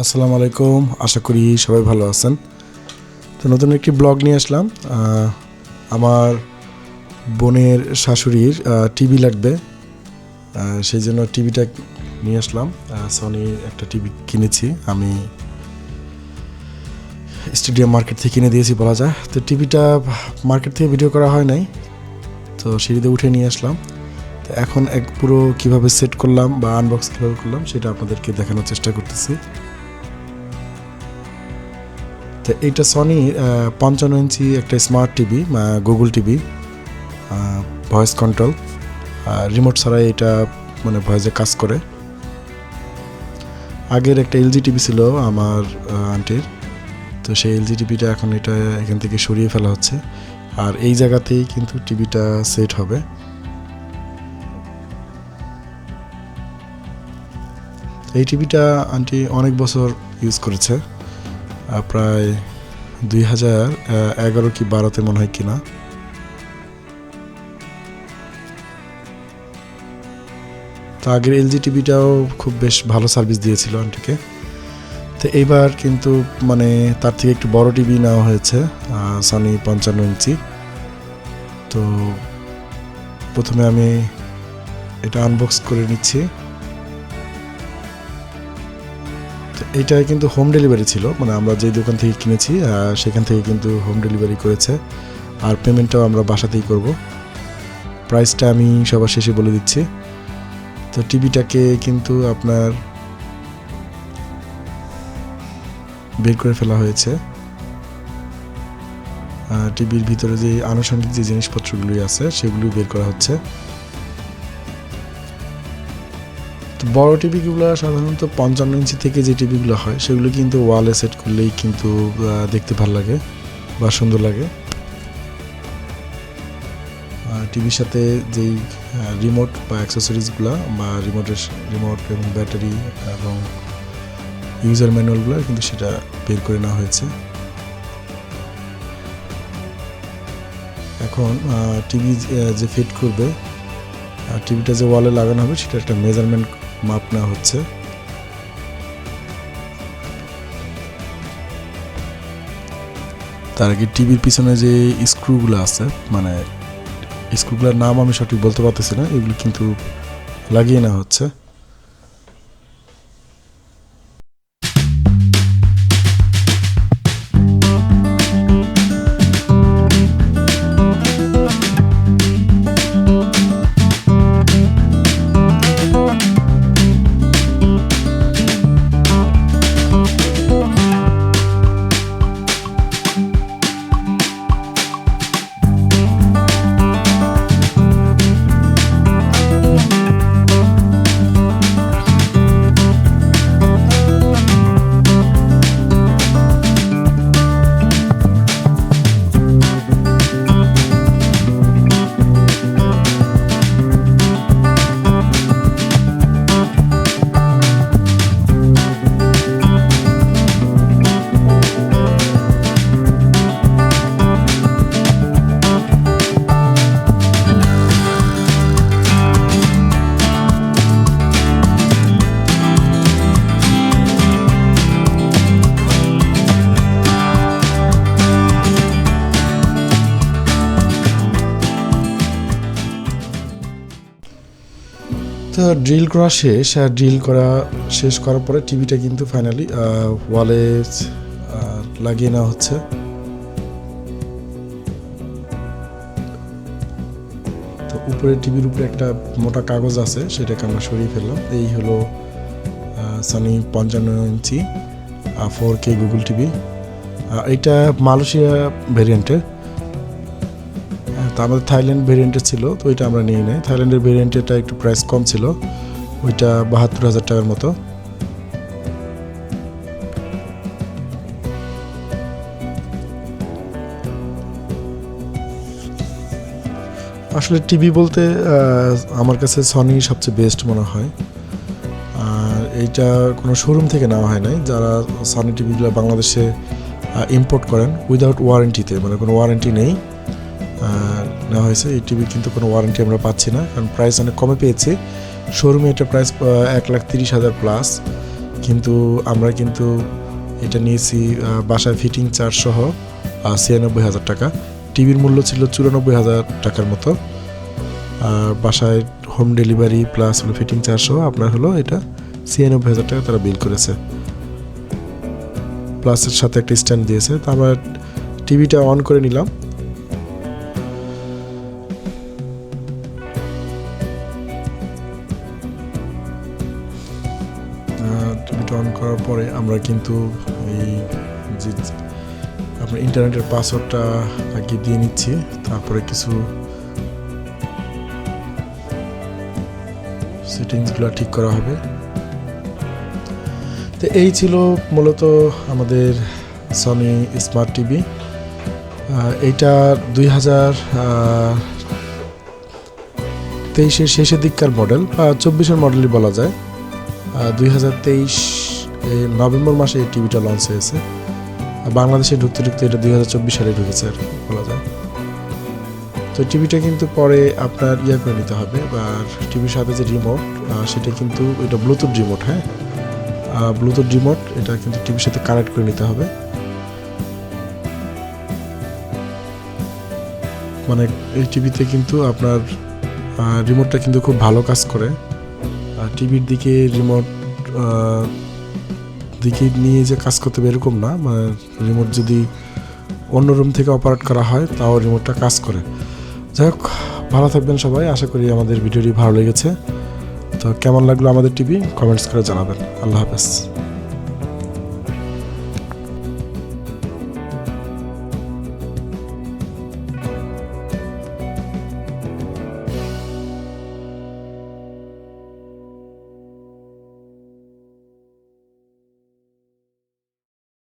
আসসালামু আলাইকুম, আশা করি সবাই ভালো আছেন। তো নতুন একটি ব্লগ নিয়ে আসলাম। আমার বোনের শাশুড়ির টিভি লাগবে, সেই জন্য টিভিটা নিয়ে আসলাম। সনির একটা টিভি কিনেছি আমি, স্টেডিয়াম মার্কেট থেকে কিনে দিয়েছি বলা যায়। তো টিভিটা মার্কেট থেকে ভিডিও করা হয় নাই, তো সিঁড়িতে উঠে নিয়ে আসলাম। তো এখন পুরো কীভাবে সেট করলাম বা আনবক্স কীভাবে করলাম সেটা আপনাদেরকে দেখানোর চেষ্টা করতেছি। তো এইটা সনি 55 ইঞ্চি একটা smart TV, Google TV, voice control, remote ছাড়াই এটা মানে ভয়েসে কাজ করে। আগের একটা এলজি টিভি ছিল আমার আন্টির, তো সেই এলজি টিভিটা এখন এটা এখান থেকে সরিয়ে ফেলা হচ্ছে, আর এই জায়গাতেই কিন্তু টিভিটা সেট হবে। এই টিভিটা আন্টি অনেক বছর ইউজ করেছে, প্রায় 2011 কি 12তে মনে হয় কিনা। তো আগের এলজি টিভিটাও খুব বেশ ভালো সার্ভিস দিয়েছিল আন্টিকে। তো এইবার কিন্তু মানে তার থেকে একটু বড় টিভি নেওয়া হয়েছে, সনি 55 ইঞ্চি। তো প্রথমে আমি এটা আনবক্স করে নিচ্ছি। এইটা কিন্তু হোম ডেলিভারি ছিল, মানে আমরা যেই দোকান থেকে কিনেছি সেখান থেকে কিন্তু হোম ডেলিভারি করেছে, আর পেমেন্টটাও আমরা বাসাতেই করব। প্রাইসটা আমি সবার শেষে বলে দিচ্ছি। তো টিভিটাকে কিন্তু আপনার বের করে ফেলা হয়েছে, টিভির ভিতরে যে আনুষঙ্গিক যে জিনিসপত্রগুলি আছে সেগুলি বের করা হচ্ছে। তো বড় টিভিগুলো সাধারণত 55 ইঞ্চি থেকে যে টিভিগুলো হয় সেগুলো কিন্তু ওয়ালে সেট করলেই কিন্তু দেখতে ভালো লাগে বা সুন্দর লাগে। টিভির সাথে যেই রিমোট বা অ্যাক্সেসরিজগুলো বা রিমোট এবং ব্যাটারি এবং ইউজার ম্যানুয়ালগুলো কিন্তু সেটা বের করে নেওয়া হয়েছে। এখন টিভি যে ফিট করবে, টিভিটা যে ওয়ালে লাগানো হবে সেটা একটা মেজারমেন্ট মাপ নেওয়া হচ্ছে। তার আগে টিভির পিছনে যে স্ক্রুগুলো আছে, মানে স্ক্রুগুলোর নাম আমি সঠিক বলতে পারতেছি না, এগুলো কিন্তু লাগিয়ে নেওয়া হচ্ছে। তো ড্রিল করা শেষ, আর ড্রিল করা শেষ করার পরে টিভিটা কিন্তু ফাইনালি ওয়ালে লাগিয়ে নেওয়া হচ্ছে। তো উপরে টিভির উপরে একটা মোটা কাগজ আছে, সেটাকে আমরা সরিয়ে ফেললাম। এই হলো সনি 55 ইঞ্চি 4K গুগল টিভি। এটা মালয়েশিয়া ভেরিয়েন্টের, তো আমাদের থাইল্যান্ড ভেরিয়েন্টের ছিল, তো ওইটা আমরা নিয়ে নেই। থাইল্যান্ডের ভেরিয়েন্টেরটা একটু প্রাইস কম ছিল, ওইটা 72,000 টাকার মতো। আসলে টিভি বলতে আমার কাছে সনি সবচেয়ে বেস্ট মনে হয়। আর এইটা কোনো শোরুম থেকে নেওয়া হয় নাই, যারা সনি টিভিগুলো বাংলাদেশে ইম্পোর্ট করেন উইদাউট ওয়ারেন্টিতে, মানে কোনো ওয়ারেন্টি নেই, নেওয়া হয়েছে। এই টিভির কিন্তু কোনো ওয়ারেন্টি আমরা পাচ্ছি না, কারণ প্রাইস অনেক কমে পেয়েছি। শোরুমে এটা প্রাইস 1,30,000 প্লাস, কিন্তু আমরা কিন্তু এটা নিয়েছি বাসায় ফিটিং চার্জ সহ 96,000 টাকা। টিভির মূল্য ছিল 94,000 টাকার মতো। আর বাসায় হোম ডেলিভারি প্লাস হলো ফিটিং চার্জ সহ আপনার হলো এটা 96,000 টাকা তারা বিল করেছে। প্লাসের সাথে একটা স্ট্যান্ড দিয়েছে। তো আমরা টিভিটা অন করে নিলাম। টিভিটা অন করার পরে আমরা কিন্তু এই যে আপনার ইন্টারনেটের পাসওয়ার্ডটা আগে দিয়ে নিচ্ছি, তারপরে কিছু সেটিংসগুলো ঠিক করা হবে। তো এই ছিল মূলত আমাদের সনি স্মার্ট টিভি। এইটা 2023-এর শেষের দিককার মডেল বা 24-এর মডেলই বলা যায়। 2023 নভেম্বর মাসে এই টিভিটা লঞ্চ হয়েছে। বাংলাদেশে ঢুকতে এটা 2024 সালে ঢুকেছে আর বলা যায়। তো টিভিটা কিন্তু পরে আপনার করে নিতে হবে, আর টিভির সাথে যে রিমোট সেটা কিন্তু এটা ব্লুটুথ রিমোট। হ্যাঁ, ব্লুটুথ রিমোট এটা কিন্তু টিভির সাথে কানেক্ট করে নিতে হবে। মানে এই টিভিতে কিন্তু আপনার রিমোটটা কিন্তু খুব ভালো কাজ করে। টিভির দিকে রিমোট দিকে নিয়ে যে কাজ করতে হবে এরকম না, মানে রিমোট যদি অন্য রুম থেকে অপারেট করা হয় তাও রিমোটটা কাজ করে। যাই হোক, ভালো থাকবেন সবাই। আশা করি আমাদের ভিডিওটি ভালো লেগেছে। তো কেমন লাগলো আমাদের টিভি কমেন্টস করে জানাবেন। আল্লাহ হাফেজ।